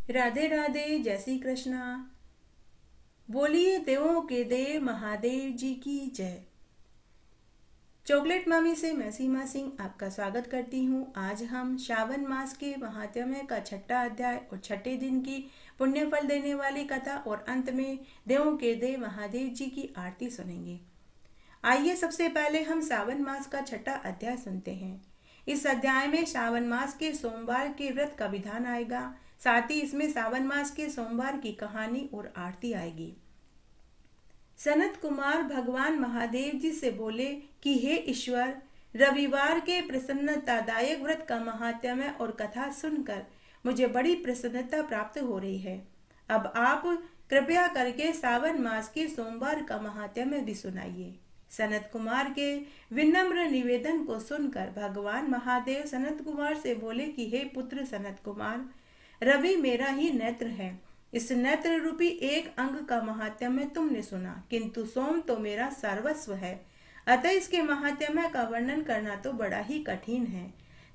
राधे राधे, जय श्री कृष्णा। बोलिए देवों के देव महादेव जी की जय। चॉकलेट मामी से मैं सीमा सिंह आपका स्वागत करती हूँ। आज हम श्रावण मास के महात्म्य का छठा अध्याय और छठे दिन की पुण्य फल देने वाली कथा और अंत में देवों के देव महादेव जी की आरती सुनेंगे। आइए सबसे पहले हम श्रावण मास का छठा अध्याय सुनते हैं। इस अध्याय में श्रावण मास के सोमवार के व्रत का विधान आएगा। साथ ही इसमें श्रावण मास के सोमवार की कहानी और आरती आएगी। सनत कुमार भगवान महादेव जी से बोले कि हे ईश्वर, रविवार के प्रसन्नतादायक व्रत का महात्म्य और कथा सुनकर मुझे बड़ी प्रसन्नता प्राप्त हो रही है। अब आप कृपया करके श्रावण मास के सोमवार का महात्म्य भी सुनाइए। सनत कुमार के विनम्र निवेदन को सुनकर भगवान महादेव सनत कुमार से बोले कि हे पुत्र सनत कुमार, रवि मेरा ही नेत्र है। इस नेत्र रूपी एक अंग का महात्म्य तुमने सुना, किंतु सोम तो मेरा सर्वस्व है। अतः इसके महात्म्य का वर्णन करना तो बड़ा ही कठिन है।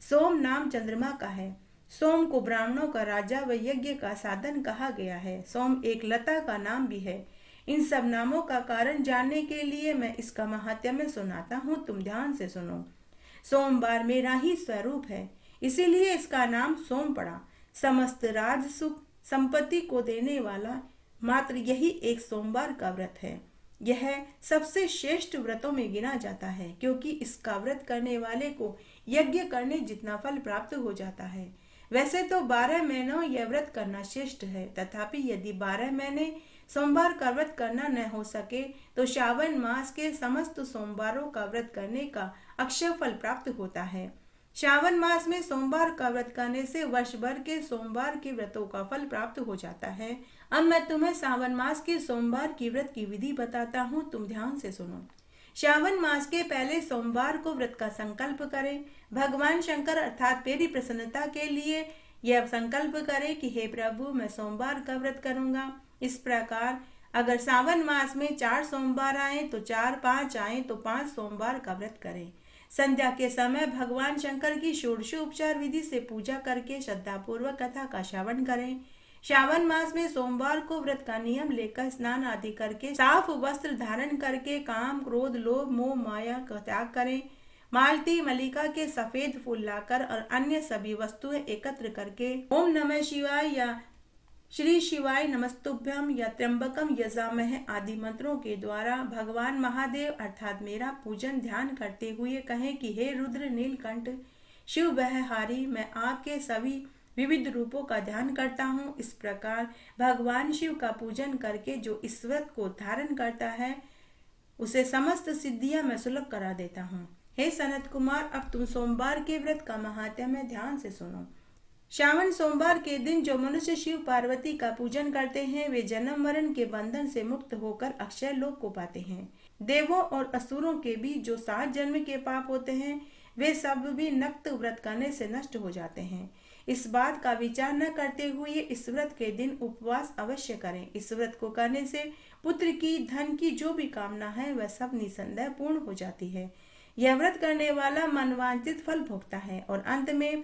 सोम नाम चंद्रमा का है। सोम को ब्राह्मणों का राजा व यज्ञ का साधन कहा गया है। सोम एक लता का नाम भी है। इन सब नामों का कारण जानने के लिए मैं इसका महात्म्य सुनाता हूँ, तुम ध्यान से सुनो। सोमवार मेरा ही स्वरूप है, इसीलिए इसका नाम सोम पड़ा। समस्त राज सुख संपत्ति को देने वाला मात्र यही एक सोमवार का व्रत है। यह सबसे श्रेष्ठ व्रतों में गिना जाता है, क्योंकि इसका व्रत करने वाले को यज्ञ करने जितना फल प्राप्त हो जाता है। वैसे तो 12 महीनों यह व्रत करना श्रेष्ठ है, तथापि यदि 12 महीने सोमवार का व्रत करना न हो सके तो श्रावण मास के समस्त सोमवारों का व्रत करने का अक्षय फल प्राप्त होता है। श्रावण मास में सोमवार का व्रत करने से वर्ष भर के सोमवार के व्रतों का फल प्राप्त हो जाता है। अब मैं तुम्हें श्रावण मास के सोमवार की व्रत की विधि बताता हूँ, तुम ध्यान से सुनो। श्रावण मास के पहले सोमवार को व्रत का संकल्प करें। भगवान शंकर अर्थात मेरी प्रसन्नता के लिए यह संकल्प करें कि हे प्रभु, मैं सोमवार का व्रत करूंगा। इस प्रकार अगर श्रावण मास में 4 सोमवार आए तो 4, 5 आए तो 5 सोमवार का व्रत करें। संध्या के समय भगवान शंकर की षोडशोपचार विधि से पूजा करके श्रद्धापूर्वक कथा का श्रवण करें। श्रावण मास में सोमवार को व्रत का नियम लेकर स्नान आदि करके साफ वस्त्र धारण करके काम, क्रोध, लोभ, मोह, माया का त्याग करें। मालती, मलिका के सफेद फूल लाकर और अन्य सभी वस्तुएं एकत्र करके ओम नमः शिवाय या श्री शिवाय नमस्तुभ्यम या त्र्यंबकम यजामहे आदि मंत्रों के द्वारा भगवान महादेव अर्थात मेरा पूजन ध्यान करते हुए कहें कि हे रुद्र नीलकंठ शिव बहहारी, मैं आपके सभी विविध रूपों का ध्यान करता हूँ। इस प्रकार भगवान शिव का पूजन करके जो इस व्रत को धारण करता है उसे समस्त सिद्धियां मैं सुलभ करा देता हूँ। हे सनत कुमार, अब तुम सोमवार के व्रत का महात्म्य ध्यान से सुनो। श्रावण सोमवार के दिन जो मनुष्य शिव पार्वती का पूजन करते हैं वे जन्म मरण के बंधन से मुक्त होकर अक्षय लोक को पाते हैं। देवों और असुरों के भी जो 7 जन्म के पाप होते हैं वे सब भी नक्त व्रत करने से नष्ट हो जाते हैं। इस बात का विचार न करते हुए इस व्रत के दिन उपवास अवश्य करें। इस व्रत को करने से पुत्र की, धन की जो भी कामना है वह सब निसंदेह पूर्ण हो जाती है। यह व्रत करने वाला मनवांचित फल भोगता है और अंत में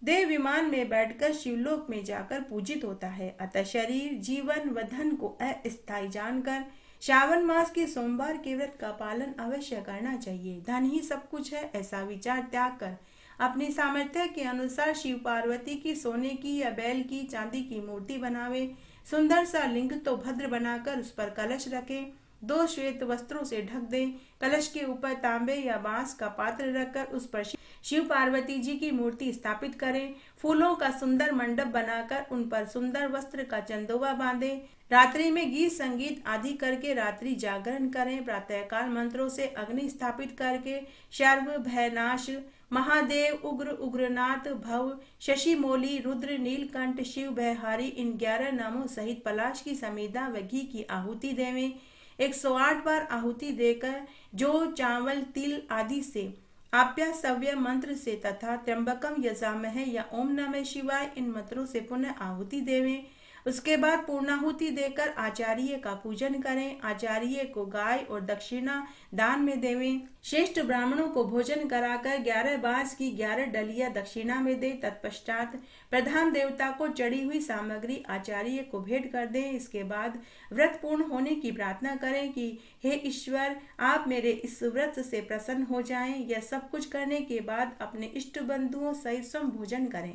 देव विमान में बैठकर शिवलोक में जाकर पूजित होता है। अतः शरीर, जीवन व धन को अस्थायी जानकर श्रावण मास के सोमवार के व्रत का पालन अवश्य करना चाहिए। धन ही सब कुछ है ऐसा विचार त्याग कर अपनी सामर्थ्य के अनुसार शिव पार्वती की सोने की या बैल की, चांदी की मूर्ति बनावे। सुंदर सा लिंग तो भद्र बनाकर उस पर कलश रखें। 2 श्वेत वस्त्रों से ढक दें। कलश के ऊपर तांबे या बांस का पात्र रखकर उस पर शिव पार्वती जी की मूर्ति स्थापित करें। फूलों का सुंदर मंडप बनाकर उन पर सुंदर वस्त्र का चंदोवा बांधें। रात्रि में गीत संगीत आदि करके रात्रि जागरण करें। प्रातःकाल मंत्रों से अग्नि स्थापित करके शर्व, भयनाश, महादेव, उग्र, उग्रनाथ, भव, शशिमौली, रुद्र, नीलकंठ, शिव भयहारी इन 11 नामों सहित पलाश की समीधा व घी की आहुति देवें। 108 बार आहुति देकर जो चावल, तिल आदि से आप्यासव्य मंत्र से तथा त्र्यंबकम यजामहे या ओम नमः शिवाय इन मंत्रों से पुनः आहुति देवें। उसके बाद पूर्णाहुति देकर आचार्य का पूजन करें। आचार्य को गाय और दक्षिणा दान में देवें। श्रेष्ठ ब्राह्मणों को भोजन कराकर 11 बांस की 11 डलिया दक्षिणा में दे। तत्पश्चात प्रधान देवता को चढ़ी हुई सामग्री आचार्य को भेंट कर दें। इसके बाद व्रत पूर्ण होने की प्रार्थना करें कि हे ईश्वर, आप मेरे इस व्रत से प्रसन्न हो जाएं। यह सब कुछ करने के बाद अपने इष्ट बंधुओं सहित स्वयं भोजन करें।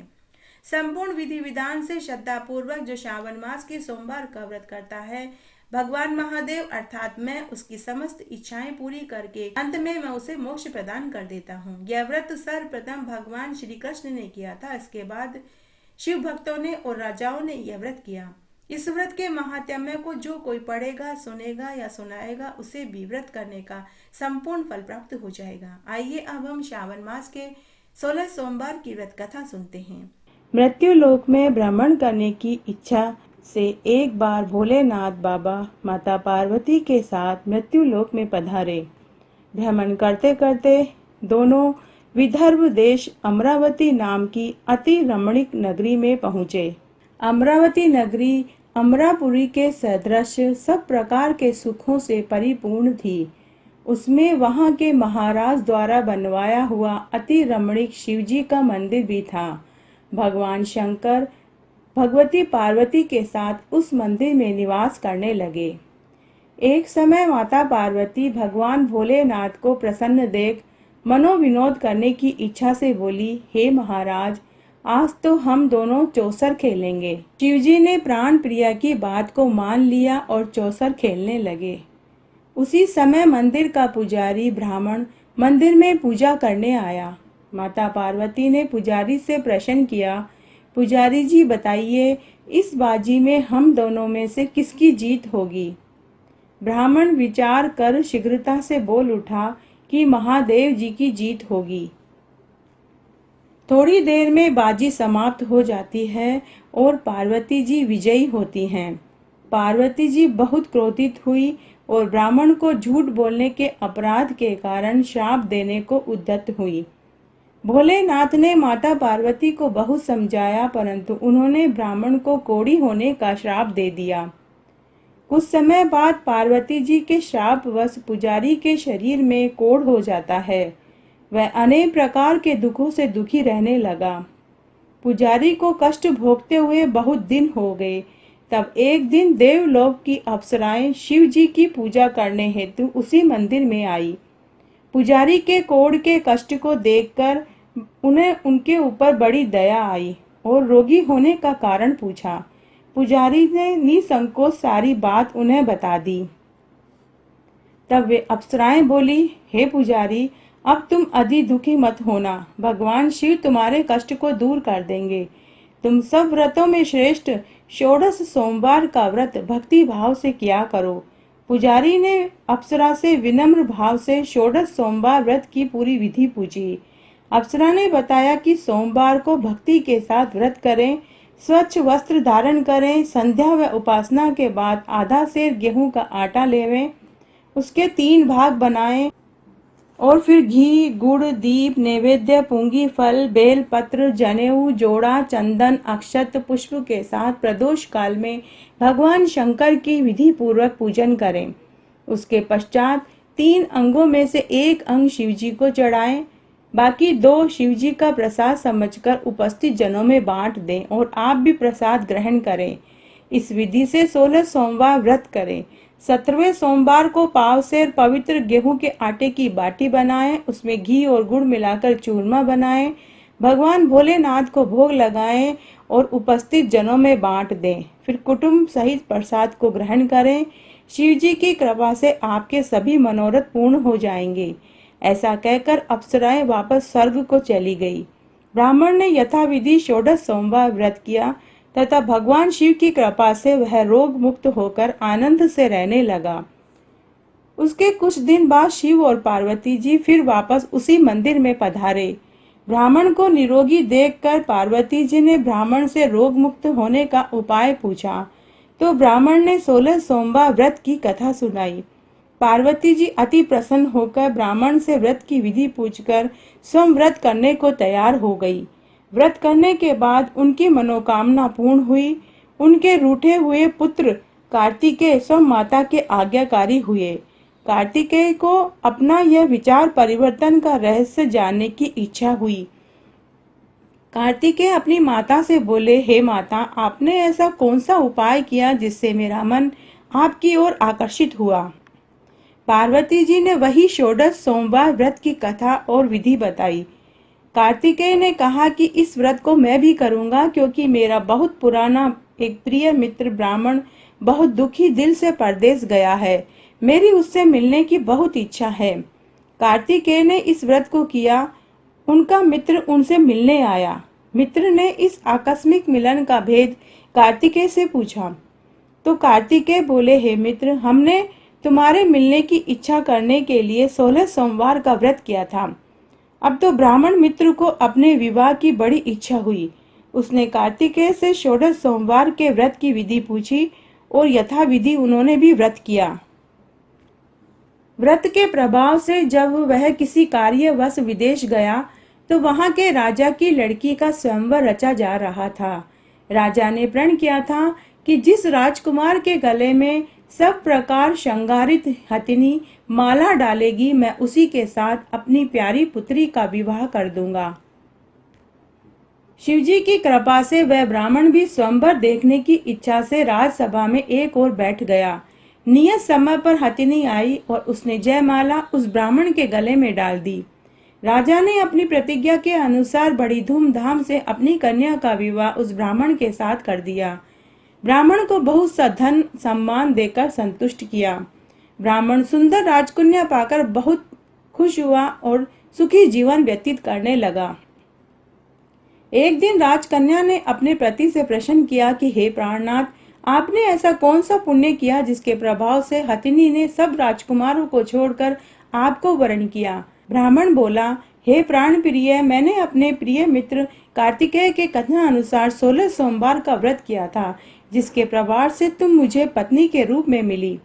संपूर्ण विधि विधान से श्रद्धा पूर्वक जो श्रावण मास के सोमवार का व्रत करता है, भगवान महादेव अर्थात मैं उसकी समस्त इच्छाएं पूरी करके अंत में मैं उसे मोक्ष प्रदान कर देता हूँ। यह व्रत सर्वप्रथम भगवान श्री कृष्ण ने किया था। इसके बाद शिव भक्तों ने और राजाओं ने यह व्रत किया। इस व्रत के महात्म्य को जो कोई पढ़ेगा, सुनेगा या सुनाएगा, उसे भी व्रत करने का संपूर्ण फल प्राप्त हो जाएगा। आइए अब हम श्रावण मास के 16 सोमवार की व्रत कथा सुनते हैं। मृत्यु लोक में भ्रमण करने की इच्छा से एक बार भोलेनाथ बाबा माता पार्वती के साथ मृत्यु लोक में पधारे। भ्रमण करते करते दोनों विदर्भ देश अमरावती नाम की अति रमणीक नगरी में पहुँचे। अमरावती नगरी अमरापुरी के सदृश सब प्रकार के सुखों से परिपूर्ण थी। उसमें वहां के महाराज द्वारा बनवाया हुआ अति रमणीक शिवजी का मंदिर भी था। भगवान शंकर भगवती पार्वती के साथ उस मंदिर में निवास करने लगे। एक समय माता पार्वती भगवान भोलेनाथ को प्रसन्न देख मनोविनोद करने की इच्छा से बोली, हे महाराज, आज तो हम दोनों चौसर खेलेंगे। शिवजी ने प्राण प्रिया की बात को मान लिया और चौसर खेलने लगे। उसी समय मंदिर का पुजारी ब्राह्मण मंदिर में पूजा करने आया। माता पार्वती ने पुजारी से प्रश्न किया, पुजारी जी बताइए, इस बाजी में हम दोनों में से किसकी जीत होगी? ब्राह्मण विचार कर शीघ्रता से बोल उठा कि महादेव जी की जीत होगी। थोड़ी देर में बाजी समाप्त हो जाती है और पार्वती जी विजयी होती हैं। पार्वती जी बहुत क्रोधित हुई और ब्राह्मण को झूठ बोलने के अपराध के कारण श्राप देने को उद्यत हुई। भोलेनाथ ने माता पार्वती को बहुत समझाया, परंतु उन्होंने ब्राह्मण को कोढ़ी होने का श्राप दे दिया। कुछ समय बाद पार्वती जी के श्रापवश पुजारी के शरीर में कोढ़ हो जाता है। वह अनेक प्रकार के दुखों से दुखी रहने लगा। पुजारी को कष्ट भोगते हुए बहुत दिन हो गए। तब एक दिन देवलोक की अप्सराएं शिव जी की पूजा करने हेतु उसी मंदिर में आई। पुजारी के कोढ़ के कष्ट को देखकर उन्हें उनके ऊपर बड़ी दया आई और रोगी होने का कारण पूछा। पुजारी ने निसंकोच सारी बात उन्हें बता दी। तब वे अप्सराएं बोली, हे पुजारी, अब तुम अधिक दुखी मत होना, भगवान शिव तुम्हारे कष्ट को दूर कर देंगे। तुम सब व्रतों में श्रेष्ठ 16 सोमवार का व्रत भक्ति भाव से किया करो। पुजारी ने अप्सरा से विनम्र भाव से 16 सोमवार व्रत की पूरी विधि पूछी। अप्सरा ने बताया कि सोमवार को भक्ति के साथ व्रत करें, स्वच्छ वस्त्र धारण करें, संध्या व उपासना के बाद आधा सेर गेहूं का आटा लेवें, उसके 3 भाग बनाएं और फिर घी, गुड़, दीप, नैवेद्य, पूंगी फल, बेल पत्र, जनेऊ, जोड़ा, चंदन, अक्षत, पुष्प के साथ प्रदोष काल में भगवान शंकर की विधि पूर्वक पूजन करें। उसके पश्चात 3 अंगों में से एक अंग शिवजी को चढ़ाएं, बाकी 2 शिवजी का प्रसाद समझकर उपस्थित जनों में बांट दें और आप भी प्रसाद ग्रहण करें। इस विधि से 16 सोमवार व्रत करें। 17वें सोमवार को पाव सेर पवित्र गेहूं के आटे की बाटी बनाएं, उसमें घी और गुड़ मिलाकर चूरमा बनाएं, भगवान भोलेनाथ को भोग लगाएं और उपस्थित जनों में बांट दें। फिर कुटुंब सहित प्रसाद को ग्रहण करें। शिव जी की कृपा से आपके सभी मनोरथ पूर्ण हो जाएंगे। ऐसा कहकर अप्सराएं वापस स्वर्ग को चली गई। ब्राह्मण ने यथाविधि 16 सोमवार व्रत किया तथा भगवान शिव की कृपा से वह रोग मुक्त होकर आनंद से रहने लगा। उसके कुछ दिन बाद शिव और पार्वती जी फिर वापस उसी मंदिर में पधारे। ब्राह्मण को निरोगी देखकर पार्वती जी ने ब्राह्मण से रोग मुक्त होने का उपाय पूछा, तो ब्राह्मण ने 16 सोमवार व्रत की कथा सुनाई। पार्वती जी अति प्रसन्न होकर ब्राह्मण से व्रत की विधि पूछकर स्वयं व्रत करने को तैयार हो गई। व्रत करने के बाद उनकी मनोकामना पूर्ण हुई। उनके रूठे हुए पुत्र कार्तिकेय स्वयं माता के आज्ञाकारी हुए। कार्तिकेय को अपना यह विचार परिवर्तन का रहस्य जानने की इच्छा हुई। कार्तिकेय अपनी माता से बोले, हे माता, आपने ऐसा कौन सा उपाय किया जिससे मेरा मन आपकी ओर आकर्षित हुआ? पार्वती जी ने वही षोडश सोमवार व्रत की कथा और विधि बताई। कार्तिकेय ने कहा कि इस व्रत को मैं भी करूंगा, क्योंकि मेरा बहुत पुराना एक प्रिय मित्र ब्राह्मण बहुत दुखी दिल से परदेश गया है। मेरी उससे मिलने की बहुत इच्छा है। कार्तिकेय ने इस व्रत को किया। उनका मित्र उनसे मिलने आया। मित्र ने इस आकस्मिक मिलन का भेद कार्तिकेय से पूछा तो कार्तिकेय बोले, हे मित्र, हमने तुम्हारे मिलने की इच्छा करने के लिए 16 सोमवार का व्रत किया था। अब तो ब्राह्मण मित्र को अपने विवाह की बड़ी इच्छा हुई। उसने कार्तिकेय से षोडश सोमवार के व्रत की विधि पूछी और यथाविधि उन्होंने भी व्रत किया। व्रत के प्रभाव से जब वह किसी कार्यवश विदेश गया तो वहां के राजा की लड़की का स्वयंवर रचा जा रहा था। राजा ने प्रण किया था कि जिस राजकुमार के गले में सब प्रकार श्रृंगारित हथिनी माला डालेगी, मैं उसी के साथ अपनी प्यारी पुत्री का विवाह कर दूंगा। शिवजी की कृपा से वह ब्राह्मण भी स्वयंवर देखने की इच्छा से राजसभा में एक ओर बैठ गया। नियत समय पर हथिनी आई और उसने जयमाला उस ब्राह्मण के गले में डाल दी। राजा ने अपनी प्रतिज्ञा के अनुसार बड़ी धूमधाम से अपनी कन्या का विवाह उस ब्राह्मण के साथ कर दिया। ब्राह्मण को बहुत सा धन सम्मान देकर संतुष्ट किया। ब्राह्मण सुंदर राजकन्या पाकर बहुत खुश हुआ और सुखी जीवन व्यतीत करने लगा। एक दिन राजकन्या ने अपने पति से प्रश्न किया कि हे प्राणनाथ, आपने ऐसा कौन सा पुण्य किया जिसके प्रभाव से हथिनी ने सब राजकुमारों को छोड़कर आपको वरण किया? ब्राह्मण बोला, हे प्राण प्रिय, मैंने अपने प्रिय मित्र कार्तिकेय के कथन अनुसार 16 सोमवार का व्रत किया था, जिसके प्रभाव से तुम मुझे पत्नी के रूप में मिली।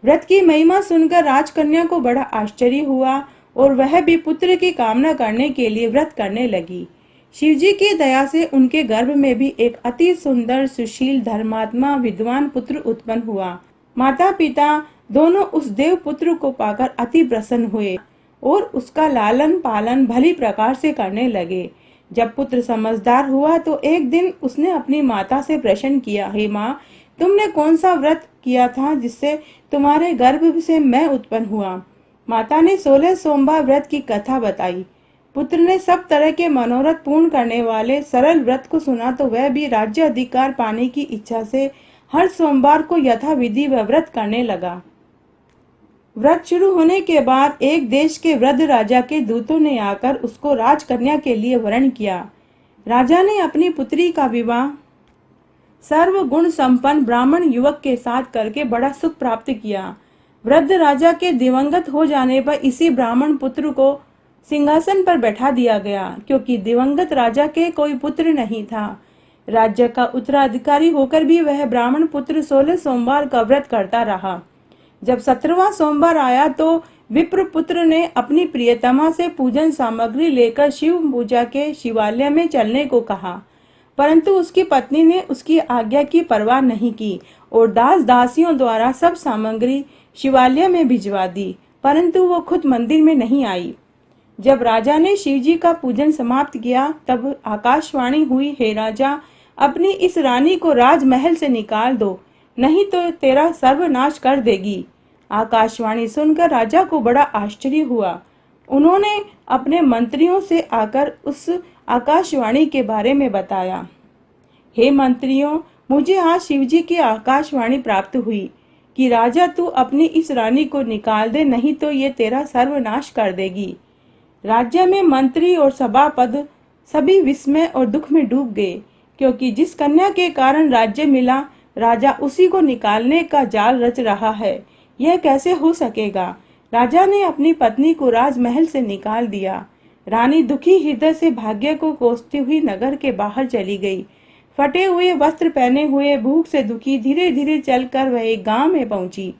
व्रत की महिमा सुनकर राजकन्या को बड़ा आश्चर्य हुआ और वह भी पुत्र की कामना करने के लिए व्रत करने लगी। शिवजी की दया से उनके गर्भ में भी एक अति सुंदर, सुशील, धर्मात्मा, विद्वान पुत्र उत्पन्न हुआ। माता पिता दोनों उस देव पुत्र को पाकर अति प्रसन्न हुए और उसका लालन पालन भली प्रकार से करने लगे। जब पुत्र समझदार हुआ तो एक दिन उसने अपनी माता से प्रश्न किया, हे माँ, तुमने कौन सा व्रत किया था जिससे तुम्हारे गर्भ से मैं उत्पन्न हुआ? माता ने 16 सोमवार व्रत की कथा बताई। पुत्र ने सब तरह के मनोरथ पूर्ण करने वाले सरल व्रत को सुना तो वह भी राज्य अधिकार पाने की इच्छा से हर सोमवार को यथाविधि वह व्रत करने लगा। व्रत शुरू होने के बाद एक देश के वृद्ध राजा के दूतों ने आकर उसको राजकन्या के लिए वरण किया। राजा ने अपनी पुत्री का विवाह सर्व गुण संपन्न ब्राह्मण युवक के साथ करके बड़ा सुख प्राप्त किया। वृद्ध राजा के दिवंगत हो जाने पर इसी ब्राह्मण पुत्र को सिंहासन पर बैठा दिया गया, क्योंकि दिवंगत राजा के कोई पुत्र नहीं था। राज्य का उत्तराधिकारी होकर भी वह ब्राह्मण पुत्र 16 सोमवार का व्रत करता रहा। जब 17वां सोमवार आया तो विप्र पुत्र ने अपनी प्रियतमा से पूजन सामग्री लेकर शिव पूजा के शिवालय में चलने को कहा, परंतु उसकी पत्नी ने उसकी आज्ञा की परवाह नहीं की और दास दासियों द्वारा सब सामग्री शिवालय में भिजवा दी, परंतु वो खुद मंदिर में नहीं आई। जब राजा ने शिवजी का पूजन समाप्त किया तब आकाशवाणी हुई, हे राजा, अपनी इस रानी को राजमहल से निकाल दो, नहीं तो तेरा सर्वनाश कर देगी। आकाशवाणी सुनकर राजा को बड़ा आश्चर्य हुआ। उन्होंने अपने मंत्रियों से आकर उस आकाशवाणी के बारे में बताया। हे मंत्रियों, मुझे आज शिवजी की आकाशवाणी प्राप्त हुई कि राजा तू अपनी इस रानी को निकाल दे, नहीं तो ये तेरा सर्वनाश कर देगी। राज्य में मंत्री और सभापद सभी विस्मय और दुख में डूब गए, क्योंकि जिस कन्या के कारण राज्य मिला, राजा उसी को निकालने का जाल रच रहा है। यह कैसे हो सकेगा? राजा ने अपनी पत्नी को राजमहल से निकाल दिया। रानी दुखी हृदय से भाग्य को कोसती हुई नगर के बाहर चली गई। फटे हुए वस्त्र पहने हुए, भूख से दुखी, धीरे धीरे चलकर वह एक गांव में पहुंची।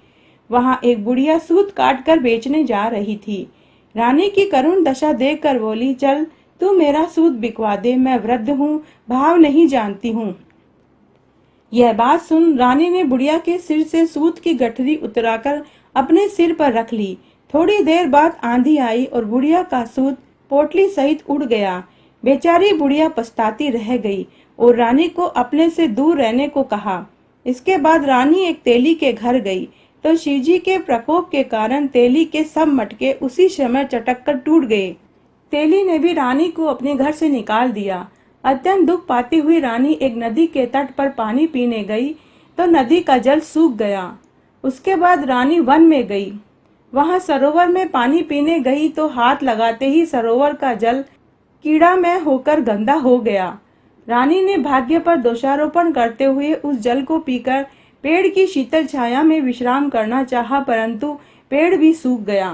वहां एक बुढ़िया सूत काट कर बेचने जा रही थी। रानी की करुण दशा देखकर बोली, चल तू मेरा सूत बिकवा दे, मैं वृद्ध हूँ, भाव नहीं जानती हूँ। यह बात सुन रानी ने बुढ़िया के सिर से सूत की गठरी उतराकर अपने सिर पर रख ली। थोड़ी देर बाद आंधी आई और बुढ़िया का सूत पोटली सहित उड़ गया। बेचारी बुढ़िया पछताती रह गई और रानी को अपने से दूर रहने को कहा। इसके बाद रानी एक तेली के घर गई तो शिवजी के प्रकोप के कारण तेली के सब मटके उसी समय चटक कर टूट गए। तेली ने भी रानी को अपने घर से निकाल दिया। अत्यंत दुख पाती हुई रानी एक नदी के तट पर पानी पीने गई तो नदी का जल सूख गया। उसके बाद रानी वन में गई। वहां सरोवर में पानी पीने गई तो हाथ लगाते ही सरोवर का जल कीड़ामय होकर गंदा हो गया। रानी ने भाग्य पर दोषारोपण करते हुए उस जल को पीकर पेड़ की शीतल छाया में विश्राम करना चाहा, परंतु पेड़ भी सूख गया।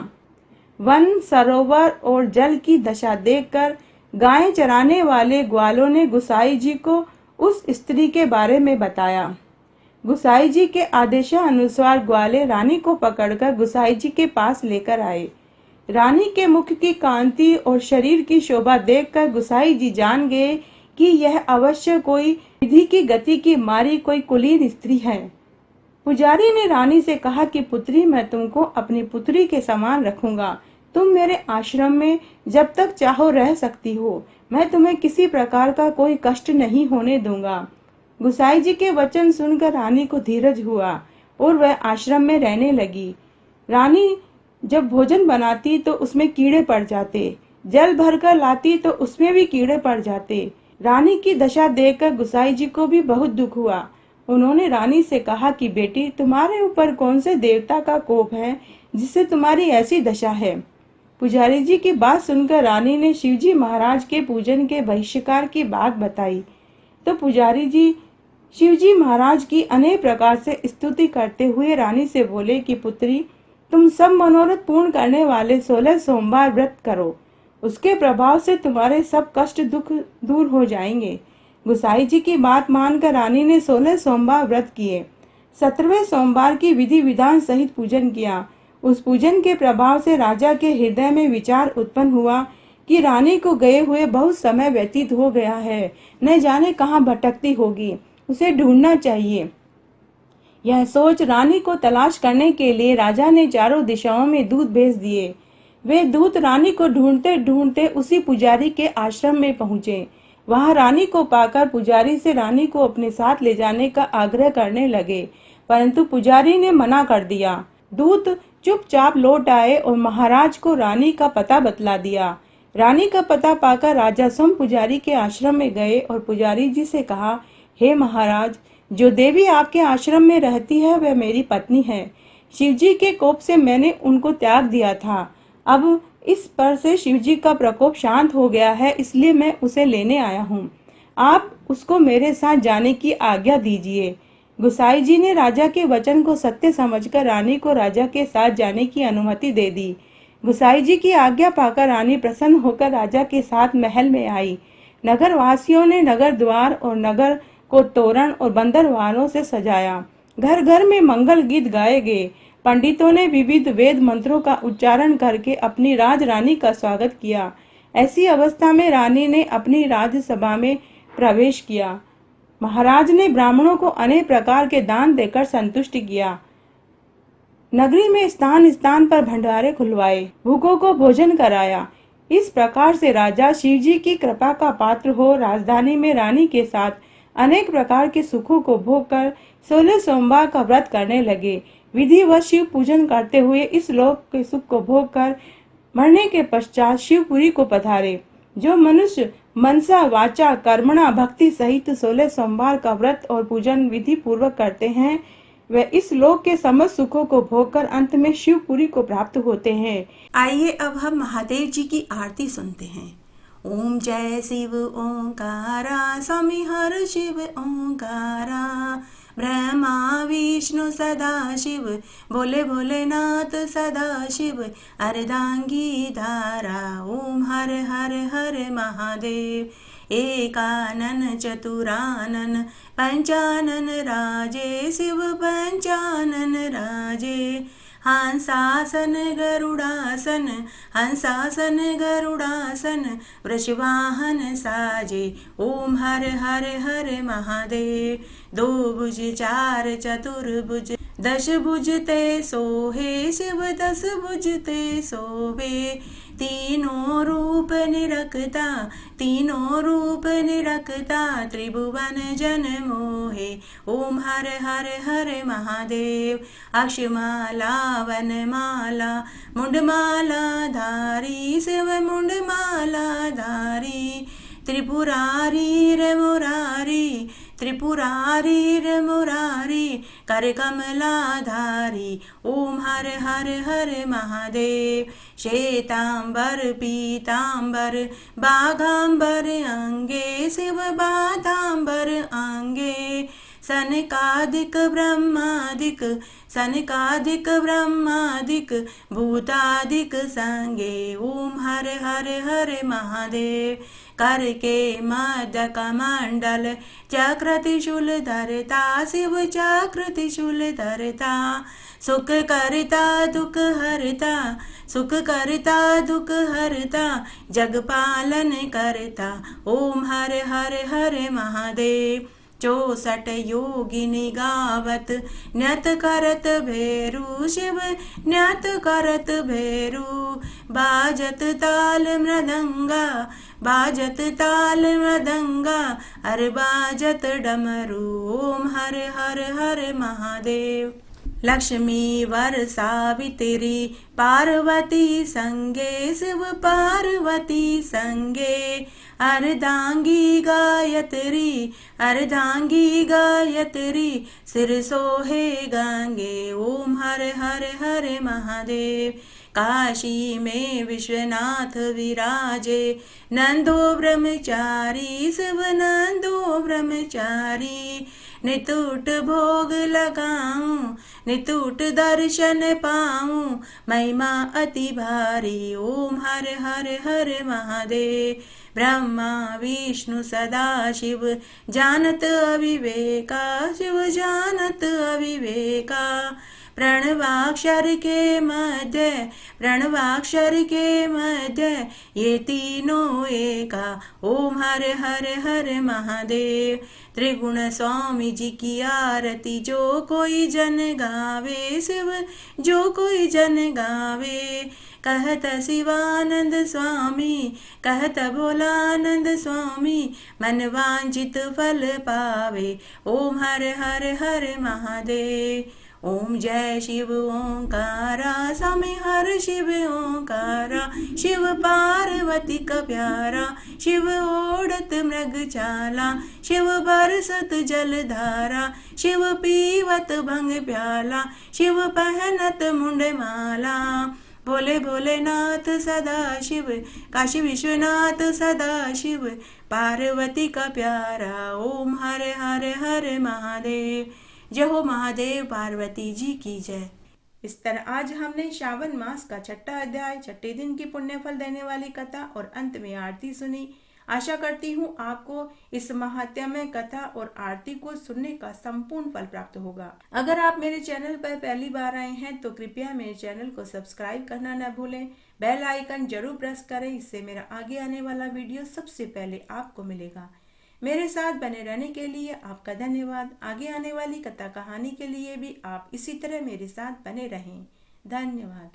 वन, सरोवर और जल की दशा देखकर गायें चराने वाले ग्वालों ने गुसाई जी को उस स्त्री के बारे में बताया। गुसाई जी के आदेशानुसार ग्वाले रानी को पकड़कर गुसाई जी के पास लेकर आए। रानी के मुख की कांति और शरीर की शोभा देखकर गुसाई जी जान गए कि यह अवश्य कोई विधि की गति की मारी कोई कुलीन स्त्री है। पुजारी ने रानी से कहा कि पुत्री, मैं तुमको अपनी पुत्री के समान रखूंगा। तुम मेरे आश्रम में जब तक चाहो रह सकती हो। मैं तुम्हें किसी प्रकार का कोई कष्ट नहीं होने दूंगा। गुसाई जी के वचन सुनकर रानी को धीरज हुआ और वह आश्रम में रहने लगी। रानी जब भोजन बनाती तो उसमें कीड़े पड़ जाते, जल भरकर लाती तो उसमें भी कीड़े पड़ जाते। रानी की दशा देखकर गुसाई जी को भी बहुत दुख हुआ। उन्होंने रानी से कहा कि बेटी, तुम्हारे ऊपर कौन से देवता का कोप है जिससे तुम्हारी ऐसी दशा है। पुजारी जी की बात सुनकर रानी ने शिवजी महाराज के पूजन के बहिष्कार की बात बताई तो पुजारी जी शिवजी महाराज की अनेक प्रकार से स्तुति करते हुए रानी से बोले कि पुत्री, तुम सब मनोरथ पूर्ण करने वाले 16 सोमवार व्रत करो। उसके प्रभाव से तुम्हारे सब कष्ट दुख दूर हो जाएंगे। गुसाई जी की बात मानकर रानी ने 16 सोमवार व्रत किए। 17वें सोमवार की विधि विधान सहित पूजन किया। उस पूजन के प्रभाव से राजा के हृदय में विचार उत्पन्न हुआ कि रानी को गए हुए बहुत समय व्यतीत हो गया है, न जाने कहाँ भटकती होगी, उसे ढूंढना चाहिए। यह सोच रानी को तलाश करने के लिए राजा ने चारों दिशाओं में दूत भेज दिए। वे दूत रानी को ढूंढते ढूंढते उसी पुजारी के आश्रम में पहुंचे। वहां रानी को पाकर पुजारी से रानी को अपने साथ ले जाने का आग्रह करने लगे, परंतु पुजारी ने मना कर दिया। दूत चुपचाप लौट आए और महाराज को रानी का पता बतला दिया। रानी का पता पाकर राजा स्वयं पुजारी के आश्रम में गए और पुजारी जी से कहा, हे महाराज, जो देवी आपके आश्रम में रहती है वह मेरी पत्नी है। शिवजी के कोप से मैंने उनको त्याग दिया था। अब इस पर से शिवजी का प्रकोप शांत हो गया है, इसलिए मैं उसे लेने आया हूँ। आप उसको मेरे साथ जाने की आज्ञा दीजिए। गुसाई जी ने राजा के वचन को सत्य समझकर रानी को राजा के साथ जाने की अनुमति दे दी। गुसाई जी की आज्ञा पाकर रानी प्रसन्न होकर राजा के साथ महल में आई। नगर वासियों ने नगर द्वार और नगर को तोरण और बंदरवालों से सजाया। घर घर में मंगल गीत गाए गए। पंडितों ने विविध वेद मंत्रों का उच्चारण करके अपनी राजरानी का स्वागत किया। ऐसी अवस्था में रानी ने अपनी राजसभा में प्रवेश किया। महाराज ने ब्राह्मणों को अनेक प्रकार के दान देकर संतुष्ट किया। नगरी में स्थान स्थान पर भंडारे खुलवाए, भूखों को भोजन कराया। इस प्रकार से राजा शिवजी की कृपा का पात्र हो राजधानी में रानी के साथ अनेक प्रकार के सुखों को भोग कर 16 सोमवार का व्रत करने लगे। विधिवत शिव पूजन करते हुए इस लोक के सुख को भोग कर मरने के पश्चात शिवपुरी को पधारे। जो मनुष्य मनसा वाचा कर्मणा भक्ति सहित 16 सोमवार का व्रत और पूजन विधि पूर्वक करते हैं, वे इस लोक के समस्त सुखों को भोगकर अंत में शिवपुरी को प्राप्त होते हैं। आइए अब हम महादेव जी की आरती सुनते हैं। ओम जय शिव ओंकारा, स्वामी हर शिव ओंकारा, ब्रह्मा विष्णु सदा शिव, भोले भोलेनाथ सदा शिव, अर्धांगी धारा। ओम हर हर हर महादेव, एकानन चतुरानन, पंचानन राजे, शिव पंचानन राजे। हंसासन गरुड़ासन, हंसासन गरुड़ासन, वृषवाहन साजे, ओम हर हर हर महादेव। दो भुज चार चतुर्भुज, दश भुज ते सोहे, शिव दस भुज ते सोवे। तीनों रूप निरखता, तीनों रूप निरखता, त्रिभुवन जन मोहे, ओम हर हर हर महादेव। अक्षमाला वनमाला, मुंडमाला धारी, शिव मुंडमाला धारी। त्रिपुरारी रे मुरारी, त्रिपुरारी रे मुरारी, कर कमलाधारी, ओम हर हर हर महादेव। श्वेतांबर पीतांबर, बाघांबर अंगे, शिव बाधांबर अंगे। सनकादिक ब्रह्मादिक, सनकादिक ब्रह्मादिक, भूतादिक संगे, ओम हर हर हर महादेव। करके मद कमंडल, चक्र त्रिशूल धरता, शिव चक्र त्रिशूल धरता। सुख करता दुख हरता, सुख करता दुख हरता, जग पालन करता, ओम हर हर हर महादेव। 64 योगिनी गावत, नृत करत भैरू, शिव नृत करत भैरू। बाजत ताल मृदंगा, बाजत ताल मृदंगा, अर बाजत डमरू, ओम हर हर हर महादेव। लक्ष्मी वर सावित्री, पार्वती संगे, शिव पार्वती संगे। अर्धांगी गायत्री, अर्धांगी गायत्री, सिर सोहे गंगे, ओम हर हर हर महादेव। काशी में विश्वनाथ विराजे, नंदो ब्रह्मचारी, शिव नंदो ब्रह्मचारी। नितुट भोग लगाऊं, नितुट दर्शन पाऊं, महिमा अति भारी, ओम हर हर हर महादेव। ब्रह्मा विष्णु सदा शिव, जानत अविवेका, शिव जानत अविवेका। प्रणवाक्षर के मध्य, प्रणवाक्षर के मध्य, ये तीनों एका, ओम हर हर हर महादेव। त्रिगुण स्वामी जी की आरती जो कोई जन गावे, शिव जो कोई जन गावे। कहत शिवानंद स्वामी, कहत भोलानंद स्वामी, मन वांछित फल पावे, ओम हर हर हर महादेव। ओम जय शिव ओंकारा, स्वामी हर शिव ओंकारा। शिव पार्वती का प्यारा, शिव ओढ़त मृग चाला, शिव बरसत जलधारा, शिव पीवत भंग प्याला, शिव पहनत मुंड माला। भोले भोलेनाथ सदा शिव, काशी विश्वनाथ सदा शिव, पार्वती का प्यारा, ओम हर हर हर महादेव। जय हो महादेव, पार्वती जी की जय। इस तरह आज हमने श्रावण मास का छठा अध्याय, छठे दिन की पुण्य फल देने वाली कथा और अंत में आरती सुनी। आशा करती हूँ आपको इस महात्म्य कथा और आरती को सुनने का संपूर्ण फल प्राप्त होगा। अगर आप मेरे चैनल पर पहली बार आए हैं तो कृपया मेरे चैनल को सब्सक्राइब करना न भूलें। बेल आइकन जरूर प्रेस करें, इससे मेरा आगे आने वाला वीडियो सबसे पहले आपको मिलेगा। मेरे साथ बने रहने के लिए आपका धन्यवाद। आगे आने वाली कथा कहानी के लिए भी आप इसी तरह मेरे साथ बने रहें। धन्यवाद।